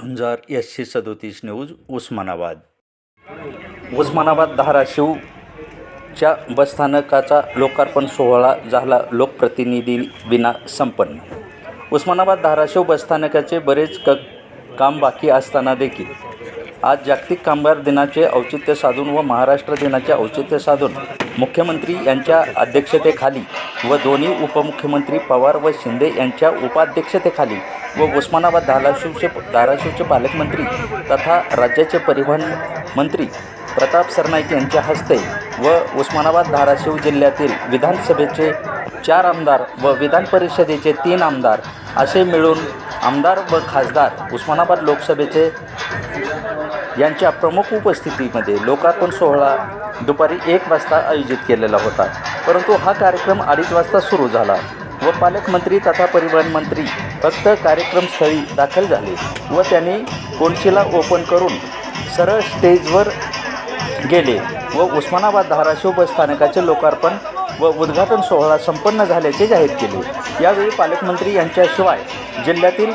झुंजार SC37 news Osmanabad धाराशिवच्या बसस्थानकाचा लोकार्पण सोहळा झाला लोकप्रतिनिधींविना संपन्न. उस्मानाबाद धाराशिव बसस्थानकाचे बरेच काम बाकी असताना देखील आज जागतिक कामगार दिनाचे औचित्य साधून व महाराष्ट्र दिनाचे औचित्य साधून मुख्यमंत्री यांच्या अध्यक्षतेखाली व दोन्ही उपमुख्यमंत्री पवार व शिंदे यांच्या उपाध्यक्षतेखाली व उस्मानाबाद धाराशिवचे पालकमंत्री तथा राज्याचे परिवहन मंत्री प्रताप सरनाईक यांच्या हस्ते व उस्मानाबाद धाराशिव जिल्ह्यातील विधानसभेचे 4 आमदार व विधान परिषदेचे 3 आमदार असे मिळून आमदार व खासदार उस्मानाबाद लोकसभेचे यांच्या प्रमुख उपस्थितीमध्ये लोकार्पण सोहळा दुपारी 1 वाजता आयोजित केलेला होता. परंतु हा कार्यक्रम 2:30 वाजता सुरू झाला व पालकमंत्री तथा परिवहन मंत्री फक्त कार्यक्रमस्थळी दाखल झाले व त्यांनी कोनशिला ओपन करून सरळ स्टेजवर गेले व उस्मानाबाद धाराशिव बसस्थानकाचे लोकार्पण व उद्घाटन सोहळा संपन्न झाल्याचे जाहीर केले. यावेळी पालकमंत्री यांच्याशिवाय जिल्ह्यातील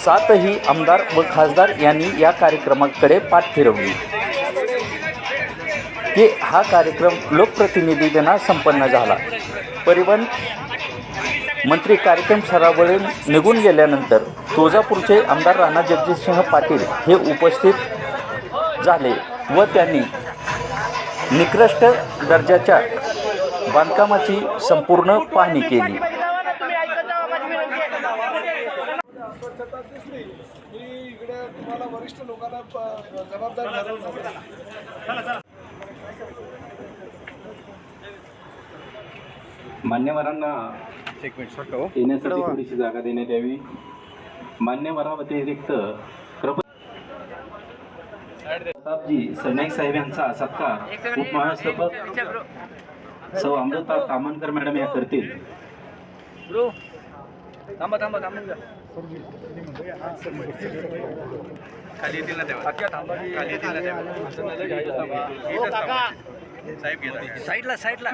7ही आमदार व खासदार यांनी या कार्यक्रमाकडे पाठ फिरवली की हा कार्यक्रम लोकप्रतिनिधींना संपन्न झाला. परिवहन मंत्री कार्यक्रम स्थळावरून निघून गेल्यानंतर तुळजापूरचे आमदार राणा जगजितसिंह पाटील हे उपस्थित झाले व त्यांनी निकृष्ट दर्जाच्या बांधकामाची संपूर्ण पाहणी केली. मान्यवरांना येण्यासाठी थोडीशी जागा देण्यात यावी. मान्यवराव्यतिरिक्त प्रतापजी सरनाईक साहेब यांचा सत्कार उपमहासंचालक सौ अमृता तामणकर मॅडम या करतील.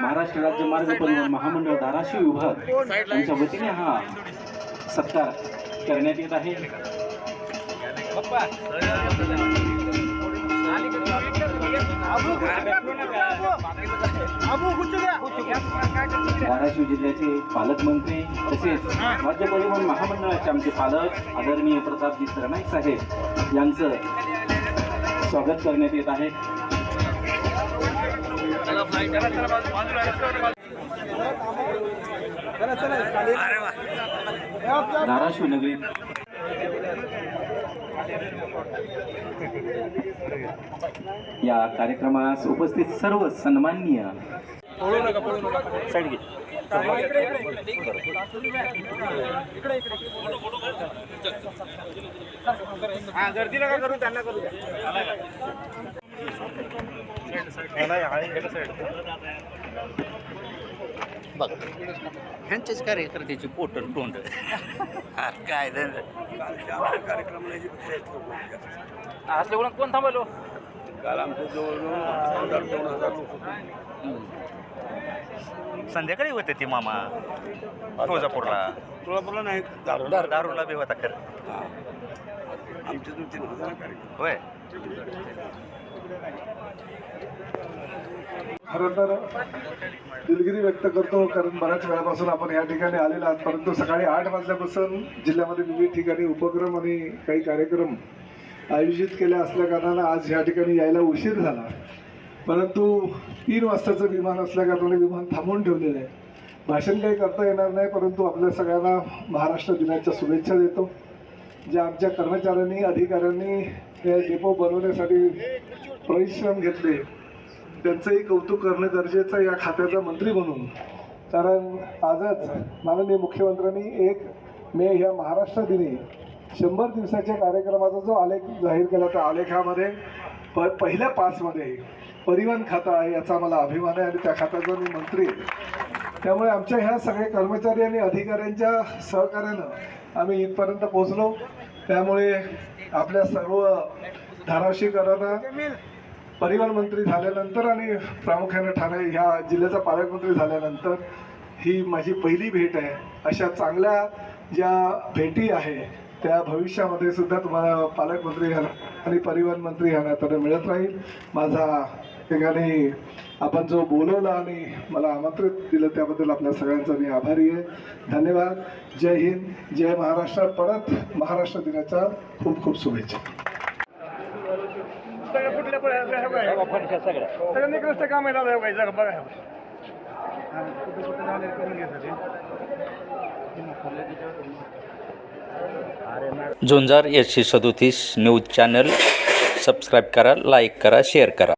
महाराष्ट्र राज्य मार्ग परिवहन महामंडळ धाराशिव विभाग यांच्या वतीने हा सत्कार करण्यात येत आहे. धाराशिव जिल्ह्याचे पालकमंत्री तसेच राज्य परिवहन महामंडळाचे आमचे पालक आदरणीय प्रतापजी सरनाईक साहेब यांचं स्वागत करण्यात येत आहे. धाराशिव नगरी या कार्यक्रमास उपस्थित सर्व सन्माननीय गर्दी नका करू, त्यांना करू बघ ह्यांचेच कार्यकर्त्याची पोटल तोंड काय असले कोण थांबलो काल आमच्या संध्याकाळी होते ती मामा तुळजापूरला नाही दारूला बी होता खरं आमच्या 2-3 हजार कार्यक्रम होय. खरं तर दिलगिरी व्यक्त करतो, कारण बऱ्याच वेळापासून आपण या ठिकाणी आलेलो आहात. परंतु सकाळी 8 वाजल्यापासून जिल्ह्यामध्ये विविध ठिकाणी उपक्रम आणि काही कार्यक्रम आयोजित केले असल्या कारणानं आज या ठिकाणी यायला उशीर झाला. परंतु 3 वाजताचं विमान असल्या कारणाने विमान थांबवून ठेवलेलं आहे. भाषण काही करता येणार नाही, परंतु आपल्या सगळ्यांना महाराष्ट्र दिनाच्या शुभेच्छा देतो. ज्या आमच्या कर्मचाऱ्यांनी अधिकाऱ्यांनी हे डेपो बनवण्यासाठी परिश्रम घेतले त्यांचंही कौतुक करणं गरजेचं या खात्याचा मंत्री म्हणून. कारण आजच माननीय मुख्यमंत्र्यांनी 1 मे ह्या महाराष्ट्र दिनी 100 दिवसाच्या कार्यक्रमाचा जो आलेख जाहीर केला त्या आलेखामध्ये पहिल्या 5 मध्ये परिवहन खातं आहे, याचा मला अभिमान आहे आणि त्या खात्याचा मी मंत्री आहे. त्यामुळे आमच्या ह्या सगळ्या कर्मचारी आणि अधिकाऱ्यांच्या सहकार्यानं आम्ही इथपर्यंत पोहोचलो. त्यामुळे आपल्या सर्व धाराशिवकरांना परिवहन मंत्री झाल्यानंतर आणि प्रामुख्याने ठाणे ह्या जिल्ह्याचा पालकमंत्री झाल्यानंतर ही माझी पहिली भेट आहे. अशा चांगल्या ज्या भेटी आहे त्या भविष्यामध्ये सुद्धा तुम्हाला पालकमंत्री आणि परिवहन मंत्री ह्या नात्याने मिळत राहील. माझा ठिकाणी आपण जो बोलवला आणि मला आमंत्रित दिलं त्याबद्दल आपल्या सगळ्यांचा मी आभारी आहे. धन्यवाद. जय हिंद, जय महाराष्ट्र. परत महाराष्ट्र दिनाच्या खूप खूप शुभेच्छा. सगळं निकृष्ट काम आहे बघा. झुंजार 137 न्यूज चॅनल सबस्क्राईब करा, लाईक करा, शेअर करा.